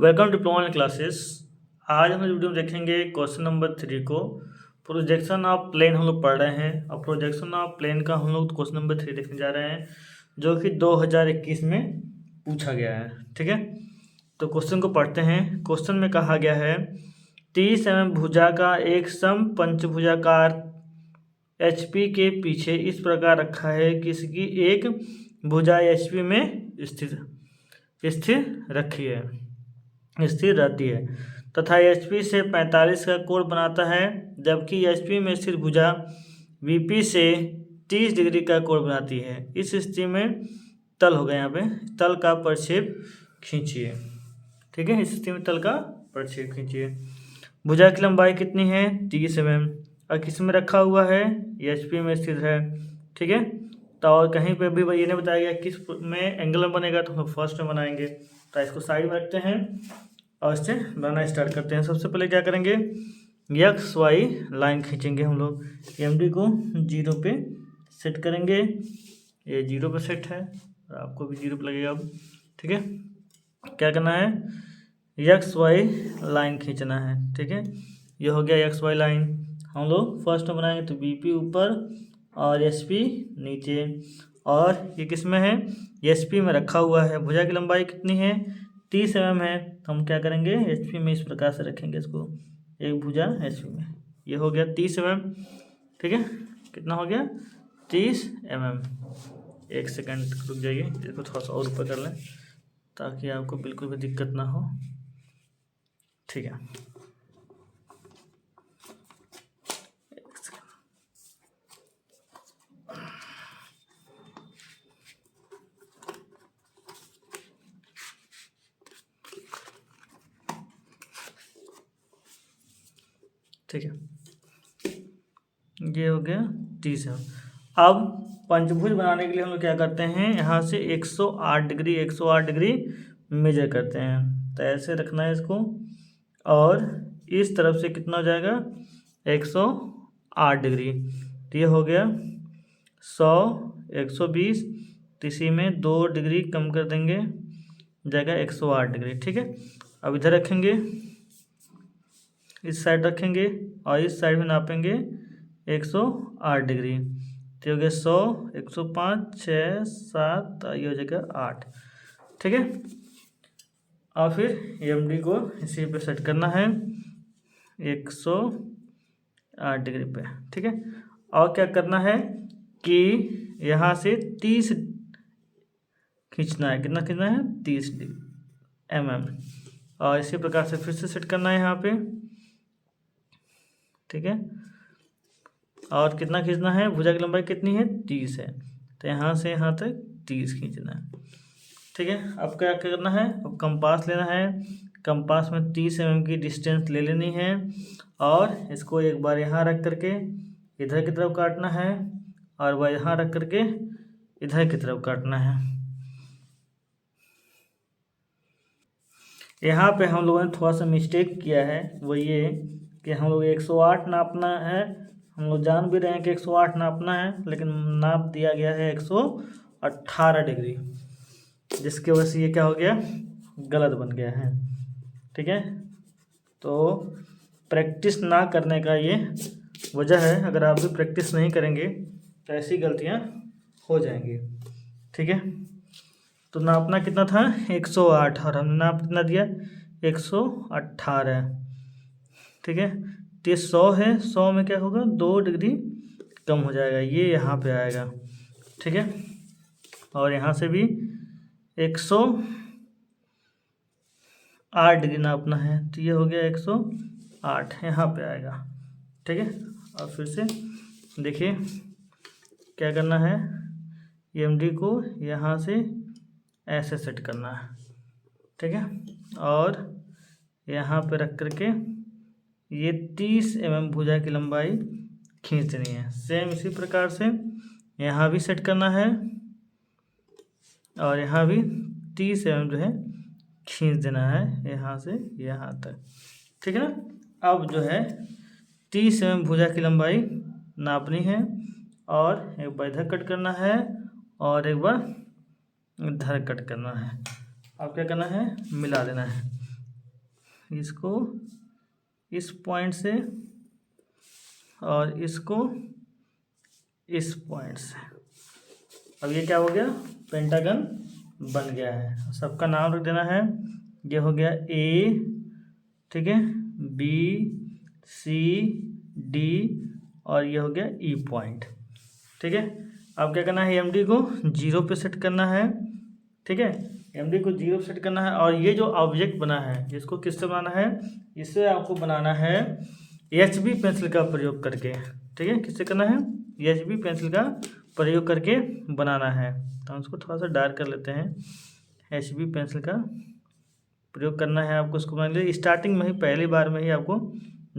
Welcome to diploma classes. आज हम इस वीडियो में देखेंगे क्वेश्चन नंबर 3 को। प्रोजेक्शन ऑफ प्लेन हम लोग पढ़ रहे हैं और प्रोजेक्शन ऑफ प्लेन का हम लोग क्वेश्चन नंबर 3 देखने जा रहे हैं जो कि 2021 में पूछा गया है। ठीक है, तो क्वेश्चन को पढ़ते हैं। क्वेश्चन में कहा गया है 30 mm भुजा का एक सम पंचभुजाकार HP के पीछे इस प्रकार रखा है कि इसकी एक भुजा HP में स्थिर रहती है तथा HP से 45 का कोण बनाता है, जबकि HP में स्थिर भुजा VP से 30 डिग्री का कोण बनाती है। इस स्थिति में तल हो गया, यहाँ पे तल का प्रक्षेप खींचिए। ठीक है, इस स्थिति में तल का प्रक्षेप खींचिए। भुजा की लंबाई कितनी है? 30 mm और किस में रखा हुआ है? HP में स्थित है। ठीक है, तो और कहीं पे भी ये नहीं बताया गया किस में एंगल में बनेगा, तो हम लोग फर्स्ट में बनाएंगे। तो इसको साइड में रखते हैं और इससे बनाना स्टार्ट करते हैं। सबसे पहले क्या करेंगे, XY लाइन खींचेंगे हम लोग। MD को 0 पे सेट करेंगे। ये 0 पे सेट है और आपको भी 0 पे लगेगा अब। ठीक है, क्या करना है, XY लाइन खींचना है। ठीक है, ये हो गया XY लाइन। हम लोग फर्स्ट में बनाएंगे तो BP ऊपर और SP नीचे, और ये किस में है? SP में रखा हुआ है। भुजा की लंबाई कितनी है? 30 mm है। तो हम क्या करेंगे, HP में इस प्रकार से रखेंगे इसको, एक भुजा HP में। ये हो गया 30 mm। ठीक है, कितना हो गया? 30 mm। एक सेकंड रुक जाइए, इसको थोड़ा सा और ऊपर कर लें ताकि आपको बिल्कुल भी दिक्कत ना हो। ठीक है, ठीक है, ये हो गया 30 है। अब पंचभुज बनाने के लिए हम लोग क्या करते हैं, यहाँ से 108 डिग्री मेजर करते हैं। तो ऐसे रखना है इसको, और इस तरफ से कितना हो जाएगा? 108 डिग्री। तो ये हो गया 100, 120। तो इसी में 2 डिग्री कम कर देंगे, जाएगा 108 डिग्री। ठीक है, अब इधर रखेंगे, इस साइड रखेंगे और इस साइड में नापेंगे 108 डिग्री। तो हो गया 100, 105, 6, 7, ये हो जाएगा 8। ठीक है, और फिर MD को इसी पे सेट करना है 108 डिग्री पे। ठीक है, और क्या करना है कि यहाँ से 30 खींचना है। कितना खींचना है? 30 mm। और इसी प्रकार से फिर से सेट करना है यहाँ पे। ठीक है, और कितना खींचना है? भुजा की लंबाई कितनी है? 30 है। तो यहाँ से यहाँ तक 30 खींचना है। ठीक है, अब क्या करना है, अब कंपास लेना है। कंपास में 30 mm की डिस्टेंस ले लेनी है और इसको एक बार यहाँ रख करके इधर की तरफ काटना है और वह यहाँ रख करके इधर की तरफ काटना है। यहाँ पे हम लोगों ने थोड़ा सा मिस्टेक किया है, वो ये कि हम लोग 108 नापना है। हम लोग जान भी रहे हैं कि 108 नापना है, लेकिन नाप दिया गया है 118 डिग्री, जिसकी वजह से ये क्या हो गया, गलत बन गया है। ठीक है, तो प्रैक्टिस ना करने का ये वजह है। अगर आप भी प्रैक्टिस नहीं करेंगे तो ऐसी गलतियाँ हो जाएंगी। ठीक है, तो नापना कितना था? 108, और हमने नाप कितना दिया? 118। ठीक है, तो ये 100 है। 100 में क्या होगा? 2 डिग्री कम हो जाएगा, ये यहाँ पे आएगा। ठीक है, और यहाँ से भी 108 डिग्री नापना है, तो ये हो गया 108, यहाँ पे आएगा। ठीक है, और फिर से देखिए क्या करना है, MD को यहाँ से ऐसे सेट करना है। ठीक है, और यहाँ पे रख करके ये 30 mm भुजा की लंबाई खींचनी है। सेम इसी प्रकार से यहाँ भी सेट करना है और यहाँ भी 30 mm जो है खींच देना है यहाँ से यहाँ तक। ठीक है ना, अब जो है 30 mm भुजा की लंबाई नापनी है और एक बार इधर कट करना है और एक बार इधर कट करना है। अब क्या करना है, मिला देना है। इसको इस पॉइंट से और इसको इस पॉइंट से। अब ये क्या हो गया, पेंटागन बन गया है। सबका नाम रख देना है। ये हो गया ए, ठीक है, बी, सी, डी और ये हो गया ई पॉइंट, ठीक है। अब क्या करना है, एमडी को 0 पे सेट करना है, ठीक है। एमडी को 0 पे सेट करना है और ये जो ऑब्जेक्ट बना है इसको किससे बनाना है, इसे आपको बनाना है एचबी पेंसिल का प्रयोग करके, ठीक है। किससे करना है, एचबी पेंसिल का प्रयोग करके बनाना है। तो हम इसको थोड़ा सा डार्क कर लेते हैं। एचबी पेंसिल का प्रयोग करना है आपको इसको बनाने के लिए। स्टार्टिंग में ही पहली बार में ही आपको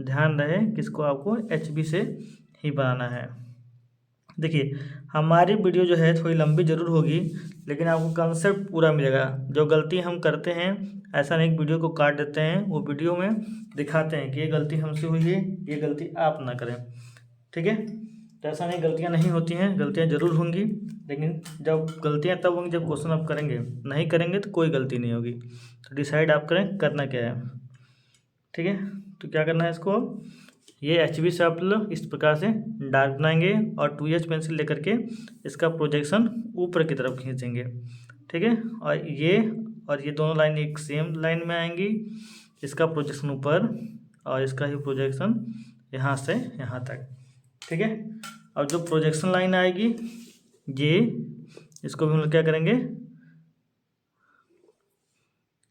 ध्यान रहे कि इसको आपको एचबी से ही बनाना है। देखिए हमारी वीडियो जो है थोड़ी लंबी ज़रूर होगी, लेकिन आपको कंसेप्ट पूरा मिलेगा। जो गलती हम करते हैं, ऐसा नहीं वीडियो को काट देते हैं, वो वीडियो में दिखाते हैं कि ये गलती हमसे हुई है, ये गलती आप ना करें, ठीक है। तो ऐसा नहीं, गलतियाँ नहीं होती हैं, गलतियाँ ज़रूर होंगी, लेकिन जब गलतियाँ तब होंगी जब क्वेश्चन आप करेंगे। नहीं करेंगे तो कोई गलती नहीं होगी। तो डिसाइड आप करें करना क्या है, ठीक है। तो क्या करना है, इसको ये एचबी से आप लोग इस प्रकार से डार्क बनाएंगे और 2H पेंसिल लेकर के इसका प्रोजेक्शन ऊपर की तरफ खींचेंगे, ठीक है। और ये दोनों लाइन एक सेम लाइन में आएंगी। इसका प्रोजेक्शन ऊपर और इसका ही प्रोजेक्शन यहाँ से यहाँ तक, ठीक है। अब जो प्रोजेक्शन लाइन आएगी ये, इसको भी हम लोग क्या करेंगे,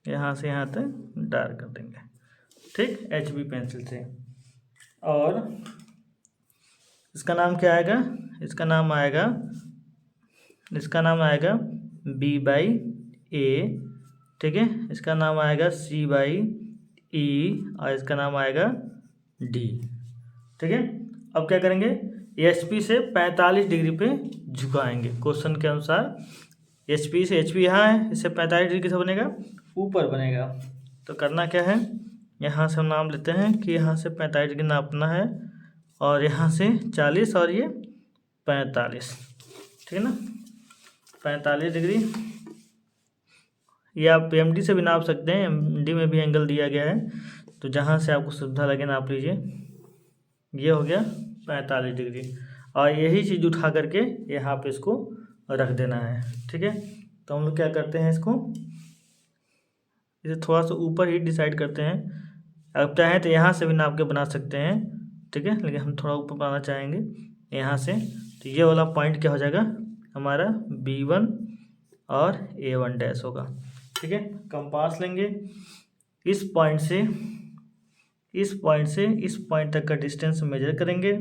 यहाँ से यहाँ तक डार्क कर देंगे, ठीक, एचबी पेंसिल से। और इसका नाम क्या आएगा, इसका नाम आएगा B/A, ठीक है। इसका नाम आएगा C/E और इसका नाम आएगा D, ठीक है। अब क्या करेंगे, एचपी से 45 डिग्री पे झुकाएंगे। क्वेश्चन के अनुसार एचपी से, एचपी यहाँ है, इससे 45 डिग्री से बनेगा, ऊपर बनेगा। तो करना क्या है, यहाँ से हम नाम लेते हैं कि यहाँ से 45 डिग्री नापना है और यहाँ से 40 और ये 45, ठीक है ना, 45 डिग्री। ये आप एमडी से भी नाप सकते हैं, एमडी में भी एंगल दिया गया है, तो जहाँ से आपको सुविधा लगे नाप लीजिए। ये हो गया 45 डिग्री और यही चीज़ उठा करके यहाँ पे इसको रख देना है, ठीक है। तो हम लोग क्या करते हैं, इसको इसे थोड़ा सा ऊपर ही डिसाइड करते हैं। अब चाहें तो यहाँ से भी नाप के बना सकते हैं, ठीक है, लेकिन हम थोड़ा ऊपर बनाना चाहेंगे यहाँ से। तो ये वाला पॉइंट क्या हो जाएगा हमारा B1 और A1 डैश होगा, ठीक है। कंपास लेंगे, इस पॉइंट से इस पॉइंट तक का डिस्टेंस मेजर करेंगे,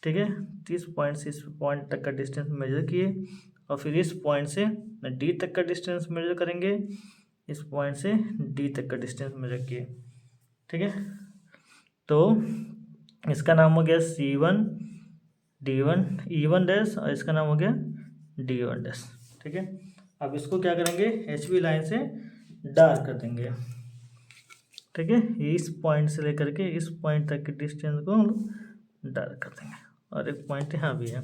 ठीक है। इस पॉइंट से इस पॉइंट तक का डिस्टेंस मेजर किए और फिर इस पॉइंट से D तक का डिस्टेंस मेजर करेंगे, इस पॉइंट से D तक का डिस्टेंस मेजर किए, ठीक है। तो इसका नाम हो गया C1 D1 E1 डैश और इसका नाम हो गया D1 डैश, ठीक है। अब इसको क्या करेंगे, एचबी लाइन से डार्क कर देंगे, ठीक है। इस पॉइंट से लेकर के इस पॉइंट तक के डिस्टेंस को डार्क कर देंगे और एक पॉइंट यहाँ भी है।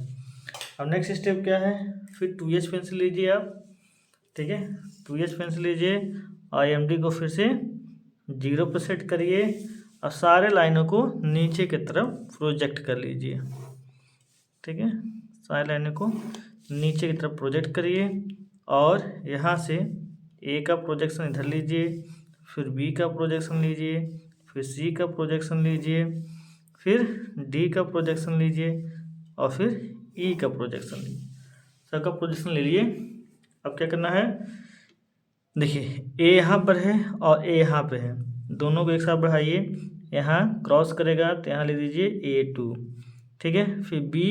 अब नेक्स्ट स्टेप क्या है, फिर 2H पेंसिल लीजिए आप, ठीक है। 2H पेंसिल लीजिए और एमडी को फिर से 0 पर सेट करिए और सारे लाइनों को नीचे की तरफ प्रोजेक्ट कर लीजिए, ठीक है। सारे लाइनों को नीचे की तरफ प्रोजेक्ट करिए और यहाँ से ए का प्रोजेक्शन इधर लीजिए, फिर बी का प्रोजेक्शन लीजिए, फिर सी का प्रोजेक्शन लीजिए, फिर डी का प्रोजेक्शन लीजिए और फिर ई का प्रोजेक्शन लीजिए। सबका प्रोजेक्शन ले लिए। अब क्या करना है, देखिए ए यहाँ पर है और ए यहाँ पे है, दोनों को एक साथ बढ़ाइए। यहाँ क्रॉस करेगा तो यहाँ ले लीजिए A2, ठीक है। फिर बी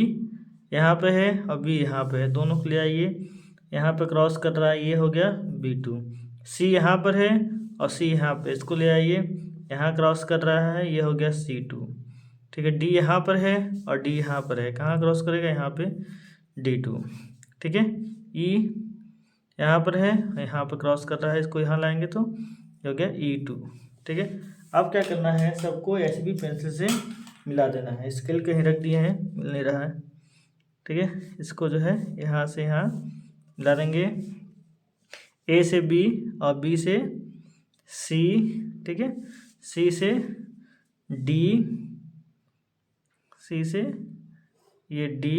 यहाँ पे है और बी यहाँ पे है, दोनों को ले आइए। यहाँ पे क्रॉस कर रहा है, ये हो गया B2। सी यहाँ पर है और सी यहाँ पे, इसको ले आइए। यहाँ क्रॉस कर रहा है, ये हो गया C2, ठीक है। डी यहाँ पर है और डी यहाँ पर है, कहाँ क्रॉस करेगा, यहाँ पे D2, ठीक है। ई यहाँ पर है, यहाँ पर क्रॉस कर रहा है, इसको यहाँ लाएंगे तो ये हो गया E2, ठीक है। अब क्या करना है, सबको एचबी पेंसिल से मिला देना है। स्केल कहीं रख दिए हैं, मिल नहीं रहा है, ठीक है। इसको जो है यहाँ से यहाँ मिला देंगे, ए से बी और बी से सी, ठीक है। सी से डी, सी से ये डी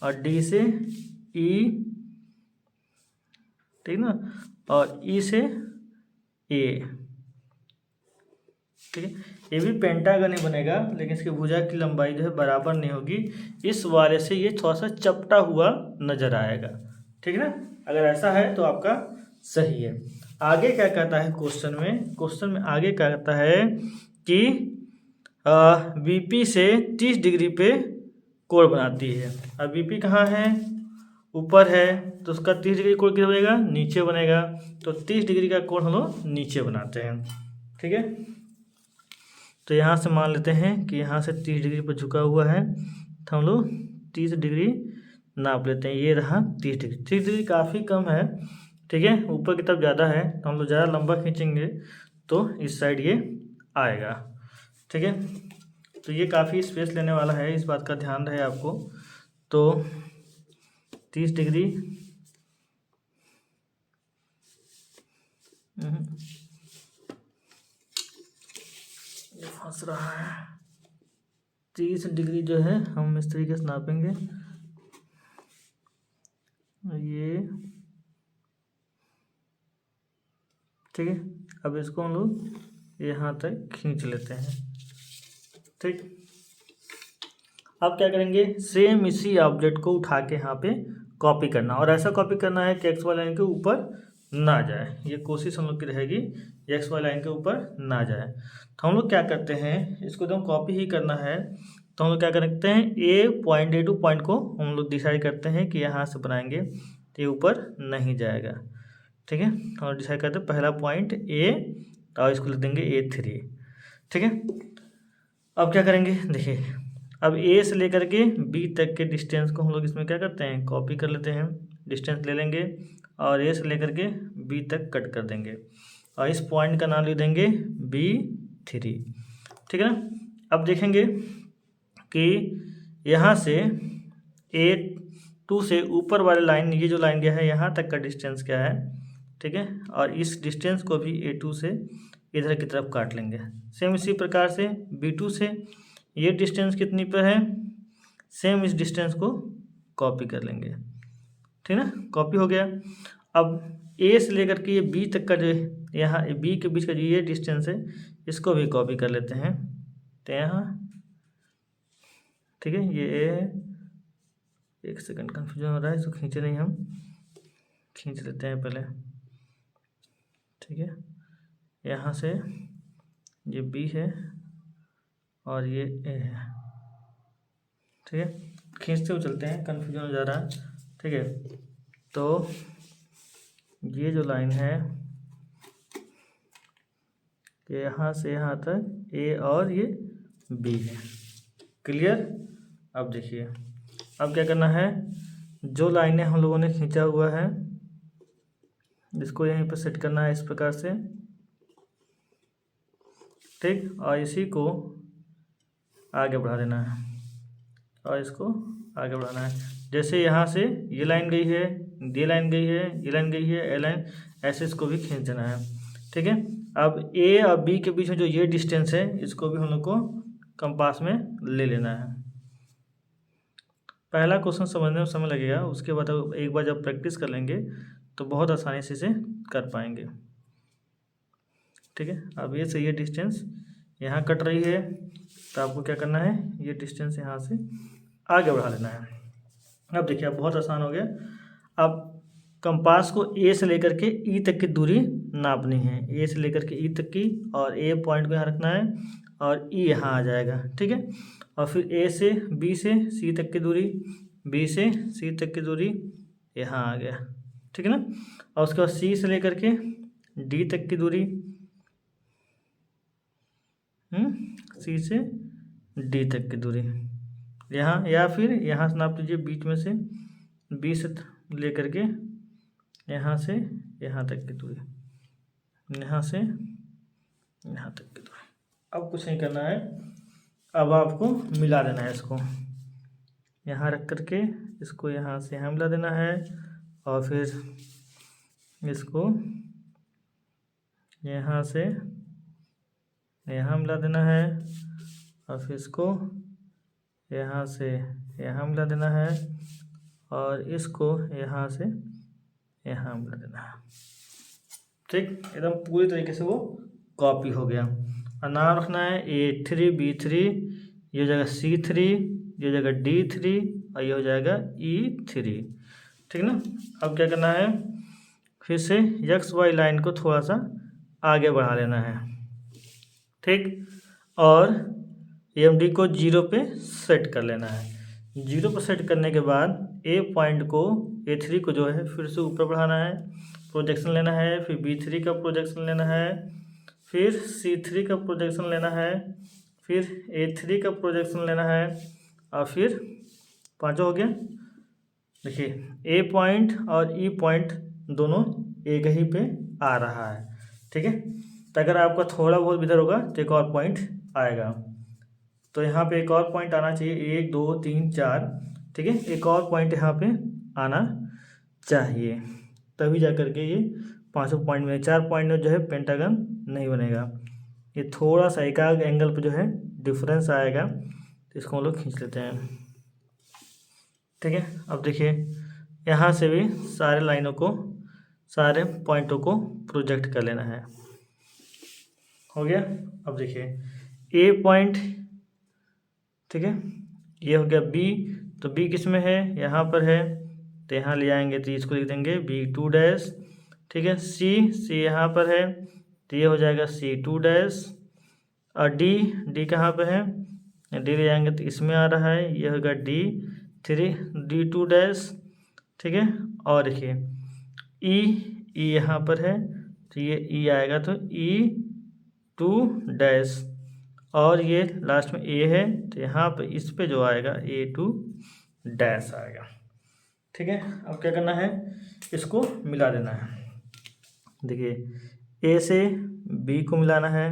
और डी से ई, ठीक ना, और ई से ए, ठीक है। ये भी पेंटागन ही बनेगा, लेकिन इसकी भुजा की लंबाई जो है बराबर नहीं होगी, इस वाले से ये थोड़ा सा चपटा हुआ नजर आएगा, ठीक है ना। अगर ऐसा है तो आपका सही है। आगे क्या कहता है क्वेश्चन में आगे क्या कहता है कि वीपी से 30 डिग्री पे कोण बनाती है। अब वीपी कहाँ है, ऊपर है, तो उसका 30 डिग्री कोण किधर बनेगा, नीचे बनेगा। तो 30 डिग्री का कोण हम लोग नीचे बनाते हैं, ठीक है। तो यहाँ से मान लेते हैं कि यहाँ से 30 डिग्री पर झुका हुआ है, तो हम लोग 30 डिग्री नाप लेते हैं। ये रहा 30 डिग्री। 30 डिग्री काफ़ी कम है, ठीक है, ऊपर की तरफ ज़्यादा है, तो हम लोग ज़्यादा लंबा खींचेंगे तो इस साइड ये आएगा, ठीक है। तो ये काफ़ी स्पेस लेने वाला है, इस बात का ध्यान रहे आपको। तो 30 डिग्री ये फंस रहा है। 30 डिग्री जो है हम इस तरीके से नापेंगे, ये, ठीक है। अब इसको हम लोग यहाँ तक खींच लेते हैं, ठीक। अब क्या करेंगे, सेम इसी ऑब्जेक्ट को उठा के यहाँ पे कॉपी करना, और ऐसा कॉपी करना है कि एक्स वाई लाइन के ऊपर ना जाए। ये कोशिश हम लोग की रहेगी, एक्स वाई लाइन के ऊपर ना जाए। तो हम लोग क्या करते हैं, इसको तो कॉपी ही करना है, तो हम लोग क्या करते हैं, ए टू पॉइंट को हम लोग डिसाइड करते हैं कि यहाँ से बनाएंगे तो ये ऊपर नहीं जाएगा, ठीक है। और डिसाइड करते हैं पहला पॉइंट ए, और इसको लिख देंगे A3, ठीक है। अब क्या करेंगे, देखिए, अब ए से लेकर के बी तक के डिस्टेंस को हम लोग इसमें क्या करते हैं, कॉपी कर लेते हैं। डिस्टेंस ले लेंगे और ए से लेकर के बी तक कट कर देंगे, और इस पॉइंट का नाम लिख देंगे B3, ठीक है ना। अब देखेंगे कि यहाँ से A2 से ऊपर वाले लाइन, ये जो लाइन गया है यहाँ तक का डिस्टेंस क्या है, ठीक है। और इस डिस्टेंस को भी A2 से इधर की तरफ काट लेंगे। सेम इसी प्रकार से B2 से ये डिस्टेंस कितनी पर है, सेम इस डिस्टेंस को कॉपी कर लेंगे, ठीक है ना। कॉपी हो गया। अब ए से लेकर के ये बी तक का जो यहाँ बी के बीच का जो ये डिस्टेंस है, इसको भी कॉपी कर लेते हैं। तो यहाँ, ठीक है, ये ए है, एक सेकंड कन्फ्यूजन हो रहा है, इसको खींचे नहीं, हम खींच लेते हैं पहले, ठीक है। यहाँ से ये बी है और ये ए है, ठीक है। खींचते हुए चलते हैं, कन्फ्यूजन हो जा रहा है, ठीक है। तो ये जो लाइन है, यहाँ से यहाँ तक ए और ये बी है, क्लियर। अब देखिए, अब क्या करना है, जो लाइनें हम लोगों ने खींचा हुआ है इसको यहीं पर सेट करना है इस प्रकार से, ठीक। और इसी को आगे बढ़ा देना है और इसको आगे बढ़ाना है। जैसे यहाँ से ये लाइन गई है, ये लाइन गई है, ये लाइन गई है, ए लाइन, ऐसे इसको भी खींच देना है, ठीक है। अब ए और बी के बीच में जो ये डिस्टेंस है, इसको भी हम लोग को कंपास में ले लेना है। पहला क्वेश्चन समझने में समय लगेगा, उसके बाद एक बार जब प्रैक्टिस कर लेंगे तो बहुत आसानी से इसे कर पाएंगे, ठीक है। अब ये से ये डिस्टेंस यहाँ कट रही है, तो आपको क्या करना है, ये डिस्टेंस यहाँ से आगे बढ़ा लेना है। अब देखिए, अब बहुत आसान हो गया। अब कंपास को ए से लेकर के ई तक की दूरी नापनी है, ए से लेकर के ई तक की, और ए पॉइंट को यहाँ रखना है और ई यहाँ आ जाएगा, ठीक है। और फिर ए से बी से सी तक की दूरी, बी से सी तक की दूरी यहाँ आ गया, ठीक है ना। और उसके बाद सी से लेकर के डी तक की दूरी, सी से डी तक की दूरी यहाँ, या फिर यहाँ से नाप लीजिए बीच में से, बी से लेकर के यहाँ से यहाँ तक की दूरी, यहाँ से यहाँ तक की दूरी। अब कुछ नहीं करना है, अब आपको मिला देना है इसको, यहाँ रख करके इसको यहाँ से यहाँ मिला देना है, और फिर इसको यहाँ से यहाँ मिला देना है और फिर इसको यहाँ से यहाँ मिला देना है और इसको यहाँ से यहाँ मिला देना है। ठीक, एकदम पूरी तरीके से वो कॉपी हो गया। और नाम रखना है A3 B3, ये हो जाएगा C3, ये हो जाएगा D3 और ये हो जाएगा E3। ठीक ना। अब क्या करना है, फिर से XY लाइन को थोड़ा सा आगे बढ़ा लेना है। ठीक, और EMD को 0 पे सेट कर लेना है। 0 पर सेट करने के बाद A पॉइंट को A3 को जो है फिर से ऊपर बढ़ाना है, प्रोजेक्शन लेना है, फिर B3 का प्रोजेक्शन लेना है, फिर C3 का प्रोजेक्शन लेना है, फिर A3 का प्रोजेक्शन लेना है और फिर पाँचों हो गया। देखिए A पॉइंट और E पॉइंट दोनों एक ही पे आ रहा है। ठीक है, तो अगर आपका थोड़ा बहुत इधर होगा तो एक और पॉइंट आएगा। तो यहाँ पे एक और पॉइंट आना चाहिए, 1 2 3 4। ठीक है, एक और पॉइंट यहाँ पे आना चाहिए, तभी जा करके ये 5 पॉइंट में 4 पॉइंट में जो है पेंटागन नहीं बनेगा। ये थोड़ा सा एक आध एंगल पे जो है डिफरेंस आएगा, तो इसको हम लोग खींच लेते हैं। ठीक है, अब देखिए यहाँ से भी सारे लाइनों को, सारे पॉइंटों को प्रोजेक्ट कर लेना है। हो गया। अब देखिए A पॉइंट, ठीक है, ये हो गया B, तो B किस में है, यहाँ पर है, तो यहाँ ले आएंगे तो इसको लिख देंगे B2 डैश। ठीक है, C यहाँ पर है तो ये हो जाएगा C2 डैश। और D कहाँ पर है, D ले जाएंगे तो इसमें आ रहा है, ये होगा D2 डैश। ठीक है, और देखिए E यहाँ पर है तो ये E आएगा तो E2 डैश, और ये लास्ट में A है तो यहाँ पे इस पे जो आएगा A2 डैश आएगा। ठीक है, अब क्या करना है, इसको मिला देना है। देखिए A से B को मिलाना है,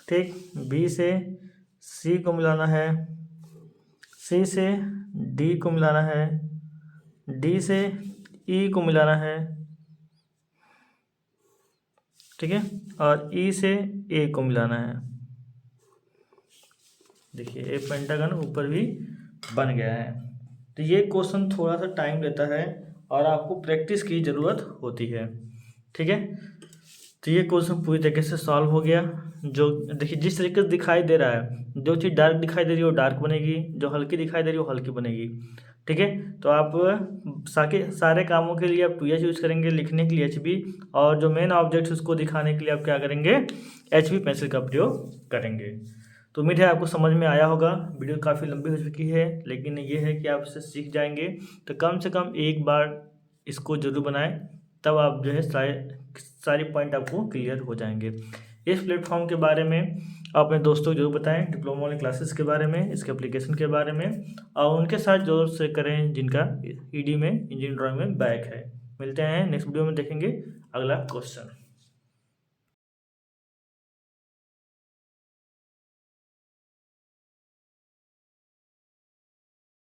ठीक, B से C को मिलाना है, C से D को मिलाना है, D से E को मिलाना है। ठीक है, और E से A को मिलाना है। देखिए ए पेंटागन ऊपर भी बन गया है। तो ये क्वेश्चन थोड़ा सा टाइम लेता है और आपको प्रैक्टिस की ज़रूरत होती है। ठीक है, तो ये क्वेश्चन पूरी तरीके से सॉल्व हो गया। जो देखिए जिस तरीके से दिखाई दे रहा है, जो चीज़ डार्क दिखाई दे रही है वो डार्क बनेगी, जो हल्की दिखाई दे रही है वो हल्की बनेगी। ठीक है, तो आप सारे कामों के लिए आप 2H यूज़ करेंगे, लिखने के लिए HB, और जो मेन ऑब्जेक्ट उसको दिखाने के लिए आप क्या करेंगे, HB पेंसिल का प्रयोग करेंगे। तो उम्मीद है आपको समझ में आया होगा। वीडियो काफ़ी लंबी हो चुकी है, लेकिन ये है कि आप इससे सीख जाएंगे। तो कम से कम एक बार इसको जरूर बनाएं, तब आप जो है सारे पॉइंट आपको क्लियर हो जाएंगे। इस प्लेटफॉर्म के बारे में आप अपने दोस्तों को जरूर बताएं, डिप्लोमा वाले क्लासेस के बारे में, इसके एप्लीकेशन के बारे में, और उनके साथ जरूर से करें जिनका ED में, इंजीनियरिंग ड्राइंग में बैक है। मिलते हैं नेक्स्ट वीडियो में, देखेंगे अगला क्वेश्चन।